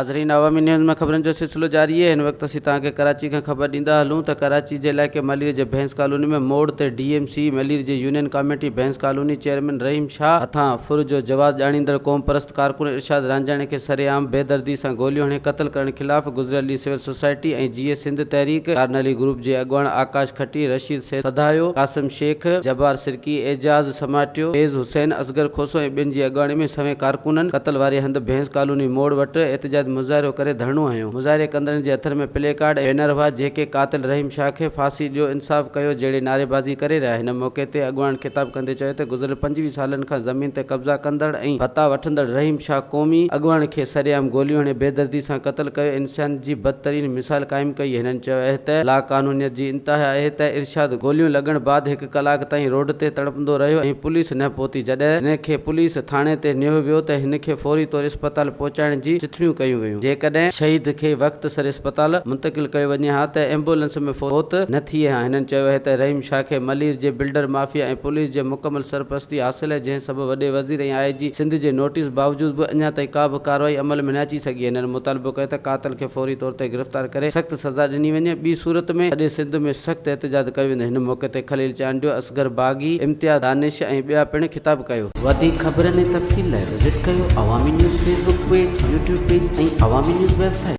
हाज़रीन, अवामी न्यूज़ में ख़बरनि जो सिलसिलो जारी है। हिन वक़्तु असीं तव्हांखे कराची खां ख़बर ॾींदा हलूं त कराची जे इलाइक़े मलीर जे भैंस कॉलोनी में मोड़ ते DMC मलीर जे यूनियन कमेटी भैंस कॉलोनी चेयरमैन रहीम शाह हथां फुर जो जवाब ॼाणींदड़ क़ौम परस्त कारकुन इरशाद रांझाणी खे सरेआम बेदर्दी सां गोलियूं हणी क़त्ल करण ख़िलाफ़ गुज़रियल सिविल सोसाइटी ऐं GS सिंध तहरीक कार्नली ग्रुप जे अॻुवाण आकाश खटी, रशीद सैद सदायो, कासिम शेख, जब्बार सिरकी, एजाज़ समाटियो, फेज़ हुसैन, असगर खोसो ऐं ॿियनि जी अॻुवाणी में सवें कारकुननि क़त्ल वारे हंधि भैंस कॉलोनी मोड़ वटि एहतजाज मुज़ाहिरो करे धरणो हयो। मुज़ाहिरे कंदड़नि जे हथनि में प्ले कार्ड ऐं बैनर हुआ जेके क़ातिल रहीम शाह खे फांसी ॾियो, इंसाफ़ कयो जहिड़ी नारेबाज़ी करे रहिया। हिन मौक़े ते अॻुवाण ख़िताब कंदे चयो त गुज़िरियल 25 सालनि खां ज़मीन ते कब्ज़ा कंदड़ ऐं भत्ता वठंदड़ रहीम शाह क़ौमी अॻुवाण खे सरेआम गोलियूं हणी बेदर्दी सां क़त्ल कयो, इंसान जी बदतरीन मिसाल क़ाइमु कई। हिननि चयो त ला क़ानूनियत जी इंतिहा आहे त इरशाद गोलियूं लॻण बाद 1 कलाक ताईं रोड ते तड़पंदो रहियो ऐं पुलिस न पहुती। जॾहिं हिन खे पुलिस थाणे ते नियो वियो त हिन खे फौरी तौर अस्पताल पहुचाइण जी चिठियूं कयूं वयूं। जेकॾहिं शहीद खे वक़्त सर अस्पताल मुंतक़िल कयो वञे हा त एम्बुलेंस में फौत न थिए हा। हिननि चयो आहे त रहीम शाह खे मलीर जे बिल्डर माफ़िया ऐं पुलिस जे मुकमल सरपरस्ती हासिल आहे, जंहिं सबबु वॾे वज़ीर ऐं IG सिंध जे नोटिस बावजूद बि अञा ताईं का बि कार्रवाई अमल में न अची सघी। हिननि मुतालबो कयो त क़ातिल खे फौरी तौर ते गिरफ़्तार करे सख़्त सज़ा ॾिनी वञे, ॿी सूरत में सॼे सिंध में सख़्त एहतजाज कयो वेंदो। हिन मौक़े ते खलील चांडियो, असगर बागी, इम्तियाज़ दानिश ऐं ॿिया पिणु ख़िताब कयो। वधीक ख़बरनि ऐं तफ़सील लाइ विज़िट कयो अवामी news Facebook page, YouTube page ऐं अवामी न्यूज़ वेबसाइट।